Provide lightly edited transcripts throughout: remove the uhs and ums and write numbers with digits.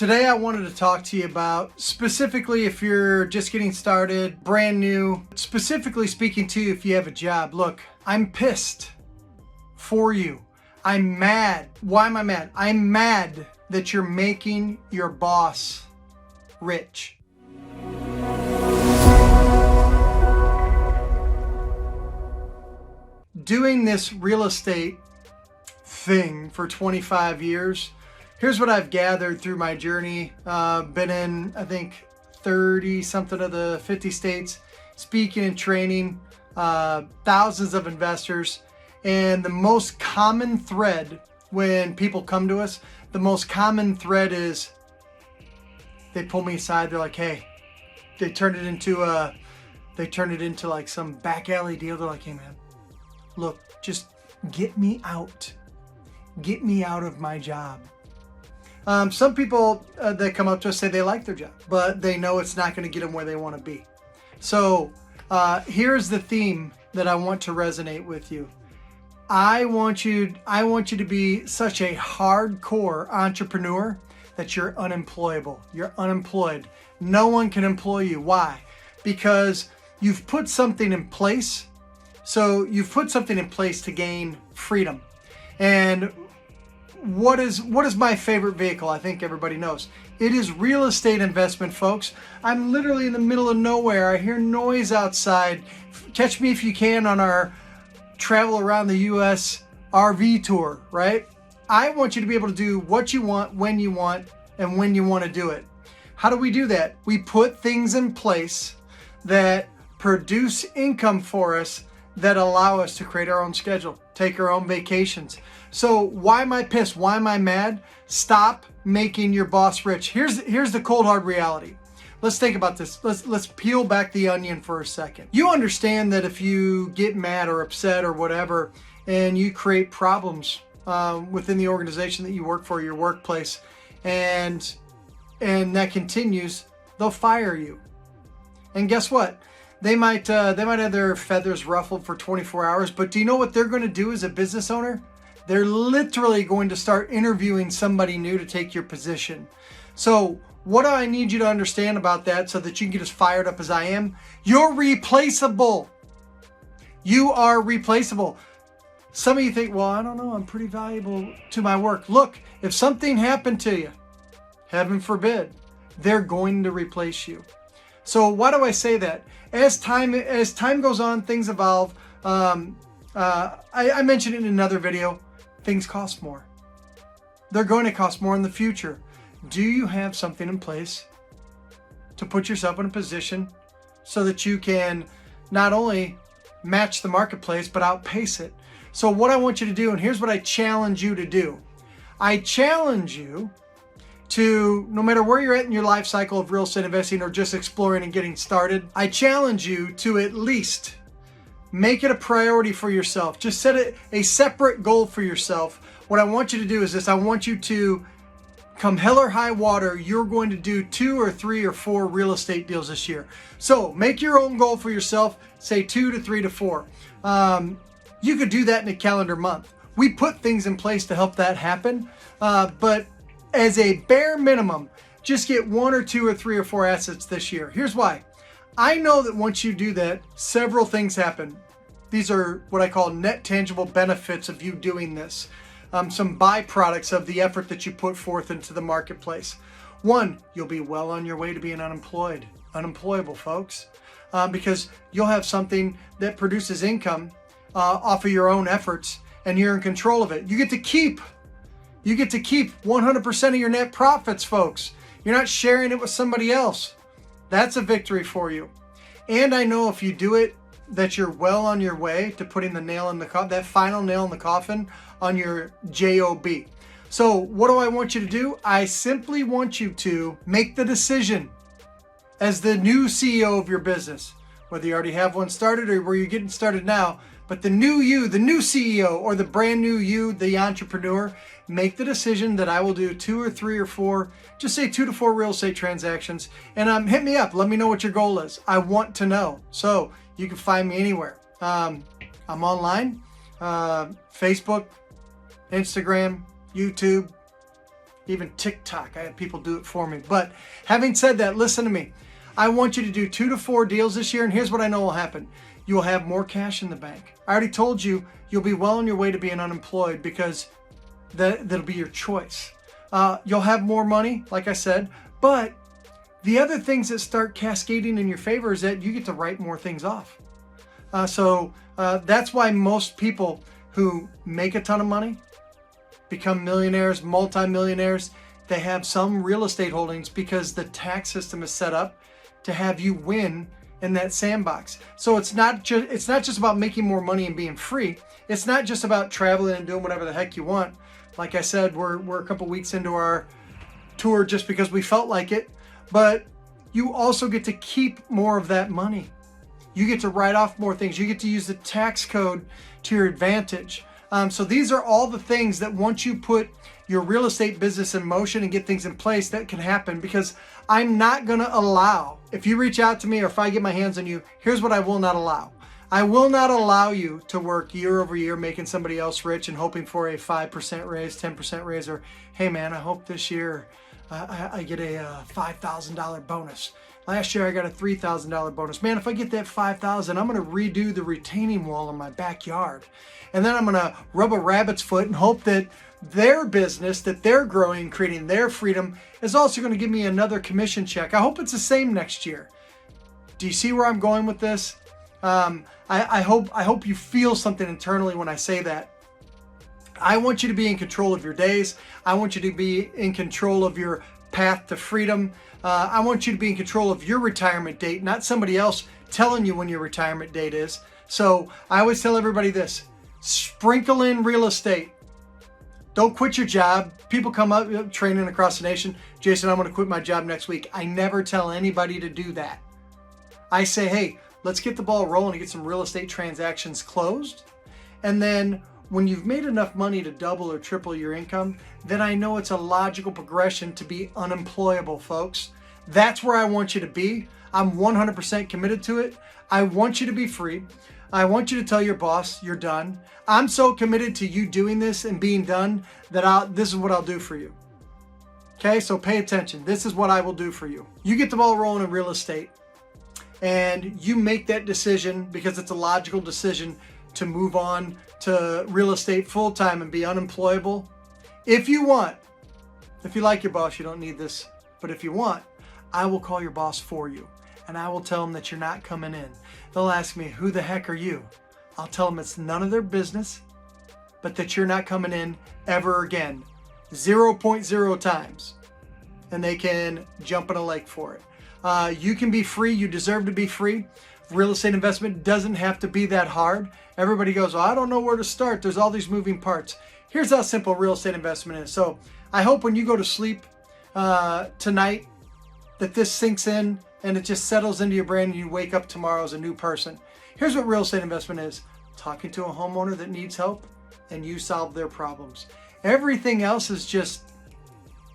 Today I wanted to talk to you about, specifically if you're just getting started, brand new, specifically speaking to you if you have a job. Look, I'm pissed for you. I'm mad. Why am I mad? I'm mad that you're making your boss rich. Doing this real estate thing for 25 years, here's what I've gathered through my journey. Been in, I think, 30 something of the 50 states, speaking and training, thousands of investors. And the most common thread when people come to us, the most common thread is they pull me aside. They're like, hey, they turn it into like some back alley deal. They're like, hey man, look, just get me out. Get me out of my job. Some people that come up to us say they like their job, but they know it's not going to get them where they want to be. So here's the theme that I want to resonate with you. I want you to be such a hardcore entrepreneur that you're unemployable. You're unemployed. No one can employ you. Why? Because you've put something in place. So you've put something in place to gain freedom. And what is my favorite vehicle? I think everybody knows. It is real estate investment, folks. I'm literally in the middle of nowhere. I hear noise outside. Catch me if you can on our travel around the U.S. RV tour, right? I want you to be able to do what you want, and when you want to do it. How do we do that? We put things in place that produce income for us that allow us to create our own schedule, take our own vacations. So why am I pissed? Why am I mad? Stop making your boss rich. Here's the cold hard reality. Let's think about this. Let's peel back the onion for a second. You understand that if you get mad or upset or whatever, and you create problems within the organization that you work for, your workplace, and that continues, they'll fire you. And guess what? They might have their feathers ruffled for 24 hours, but do you know what they're going to do as a business owner? They're literally going to start interviewing somebody new to take your position. So what do I need you to understand about that so that you can get as fired up as I am? You're replaceable. You are replaceable. Some of you think, well, I don't know, I'm pretty valuable to my work. Look, if something happened to you, heaven forbid, they're going to replace you. So why do I say that? As time goes on, things evolve. I mentioned it in another video. Things cost more. They're going to cost more in the future. Do you have something in place to put yourself in a position so that you can not only match the marketplace, but outpace it? So what I want you to do, and here's what I challenge you to do. I challenge you to, no matter where you're at in your life cycle of real estate investing or just exploring and getting started, I challenge you to at least make it a priority for yourself. Just set a separate goal for yourself. What I want you to do is this. I want you to, come hell or high water, you're going to do 2 or 3 or 4 real estate deals this year. So make your own goal for yourself. Say 2 to 3 to 4. You could do that in a calendar month. We put things in place to help that happen. But as a bare minimum, just get 1 or 2 or 3 or 4 assets this year. Here's why. I know that once you do that, several things happen. These are what I call net tangible benefits of you doing this. Some byproducts of the effort that you put forth into the marketplace. 1, you'll be well on your way to being unemployable, folks, because you'll have something that produces income off of your own efforts, and you're in control of it. You get to keep 100% of your net profits, folks. You're not sharing it with somebody else. That's a victory for you. And I know if you do it, that you're well on your way to putting the nail in the coffin, that final nail in the coffin on your job. So what do I want you to do? I simply want you to make the decision as the new CEO of your business, whether you already have one started or where you're getting started now, but the new you, the new CEO, or the brand new you, the entrepreneur, make the decision that I will do 2 or 3 or 4, just say 2 to 4 real estate transactions, and hit me up. Let me know what your goal is. I want to know. So you can find me anywhere. I'm online, Facebook, Instagram, YouTube, even TikTok. I have people do it for me. But having said that, listen to me. I want you to do 2 to 4 deals this year, and here's what I know will happen. You will have more cash in the bank. I already told you you'll be well on your way to being unemployed because that'll be your choice. You'll have more money, like I said, but the other things that start cascading in your favor is that you get to write more things off. So that's why most people who make a ton of money, become millionaires, multimillionaires, they have some real estate holdings because the tax system is set up to have you win in that sandbox. So it's not just about making more money and being free. It's not just about traveling and doing whatever the heck you want. Like I said, we're a couple weeks into our tour just because we felt like it, but you also get to keep more of that money. You get to write off more things. You get to use the tax code to your advantage. So these are all the things that once you put your real estate business in motion and get things in place, that can happen, because I'm not going to allow, if you reach out to me or if I get my hands on you, here's what I will not allow. I will not allow you to work year over year making somebody else rich and hoping for a 5% raise, 10% raise, or, hey man, I hope this year I get a $5,000 bonus. Last year I got a $3,000 bonus. Man, if I get that $5,000, I'm going to redo the retaining wall in my backyard. And then I'm going to rub a rabbit's foot and hope that their business that they're growing, creating their freedom, is also going to give me another commission check. I hope it's the same next year. Do you see where I'm going with this? I hope you feel something internally when I say that. I want you to be in control of your days. I want you to be in control of your path to freedom. I want you to be in control of your retirement date, not somebody else telling you when your retirement date is. So I always tell everybody this: sprinkle in real estate. Don't quit your job. People come up training across the nation. Jason, I'm going to quit my job next week. I never tell anybody to do that. I say, hey, let's get the ball rolling and get some real estate transactions closed. And then when you've made enough money to double or triple your income, then I know it's a logical progression to be unemployable, folks. That's where I want you to be. I'm 100% committed to it. I want you to be free. I want you to tell your boss you're done. I'm so committed to you doing this and being done that this is what I'll do for you. Okay, so pay attention. This is what I will do for you. You get the ball rolling in real estate and you make that decision because it's a logical decision to move on to real estate full-time and be unemployable. If you want, if you like your boss, you don't need this, but if you want, I will call your boss for you and I will tell them that you're not coming in. They'll ask me, who the heck are you? I'll tell them it's none of their business, but that you're not coming in ever again. 0.0 times. And they can jump in a lake for it. You can be free. You deserve to be free. Real estate investment doesn't have to be that hard. Everybody goes, well, I don't know where to start. There's all these moving parts. Here's how simple real estate investment is. So I hope when you go to sleep tonight that this sinks in and it just settles into your brain and you wake up tomorrow as a new person. Here's what real estate investment is: talking to a homeowner that needs help and you solve their problems. Everything else is just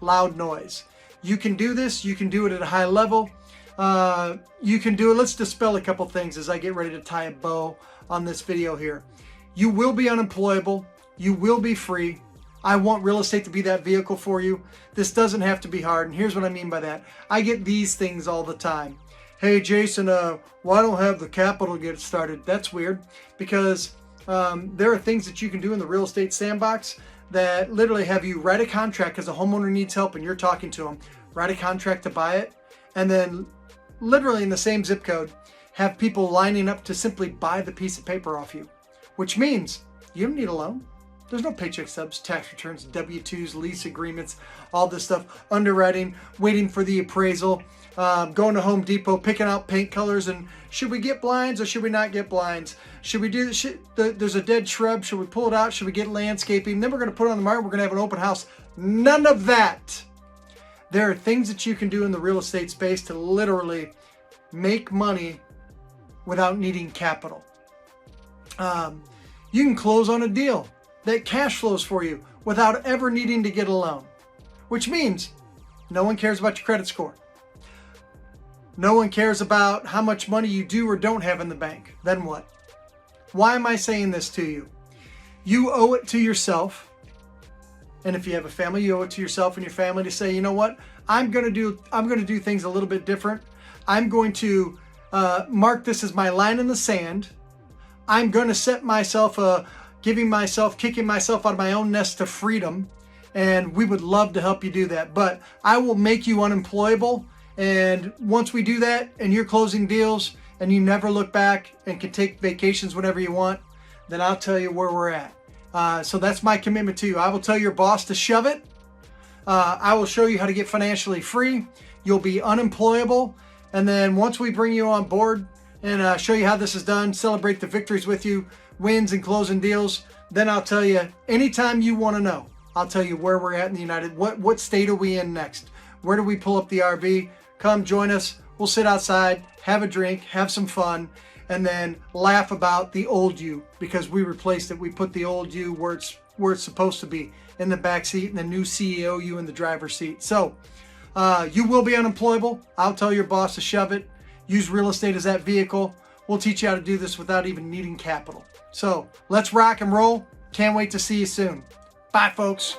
loud noise. You can do this. You can do it at a high level. You can do it. Let's dispel a couple things as I get ready to tie a bow on this video here. You will be unemployable. You will be free. I want real estate to be that vehicle for you. This doesn't have to be hard. And here's what I mean by that. I get these things all the time. Hey, Jason, why don't I have the capital get started? That's weird, because there are things that you can do in the real estate sandbox that literally have you write a contract because a homeowner needs help and you're talking to them. Write a contract to buy it, and then literally in the same zip code, have people lining up to simply buy the piece of paper off you, which means you don't need a loan. There's no paycheck stubs, tax returns, W-2s, lease agreements, all this stuff, underwriting, waiting for the appraisal, going to Home Depot, picking out paint colors, and should we get blinds or should we not get blinds? Should we do there's a dead shrub, should we pull it out? Should we get landscaping? Then we're going to put it on the market, we're going to have an open house. None of that. There are things that you can do in the real estate space to literally make money without needing capital. You can close on a deal that cash flows for you without ever needing to get a loan, which means no one cares about your credit score. No one cares about how much money you do or don't have in the bank. Then what? Why am I saying this to you? You owe it to yourself And if you have a family, you owe it to yourself and your family to say, you know what, I'm going to do things a little bit different. I'm going to mark this as my line in the sand. I'm going to set myself kicking myself out of my own nest to freedom. And we would love to help you do that. But I will make you unemployable. And once we do that and you're closing deals and you never look back and can take vacations whenever you want, then I'll tell you where we're at. So that's my commitment to you. I will tell your boss to shove it. I will show you how to get financially free. You'll be unemployable. And then once we bring you on board and show you how this is done, celebrate the victories with you, wins and closing deals, then I'll tell you anytime you want to know. I'll tell you where we're at in the United. What state are we in next? Where do we pull up the RV? Come join us. We'll sit outside, have a drink, have some fun, and then laugh about the old you because we replaced it. We put the old you where it's supposed to be, in the back seat, and the new CEO you in the driver's seat. So you will be unemployable. I'll tell your boss to shove it. Use real estate as that vehicle. We'll teach you how to do this without even needing capital. So let's rock and roll. Can't wait to see you soon. Bye, folks.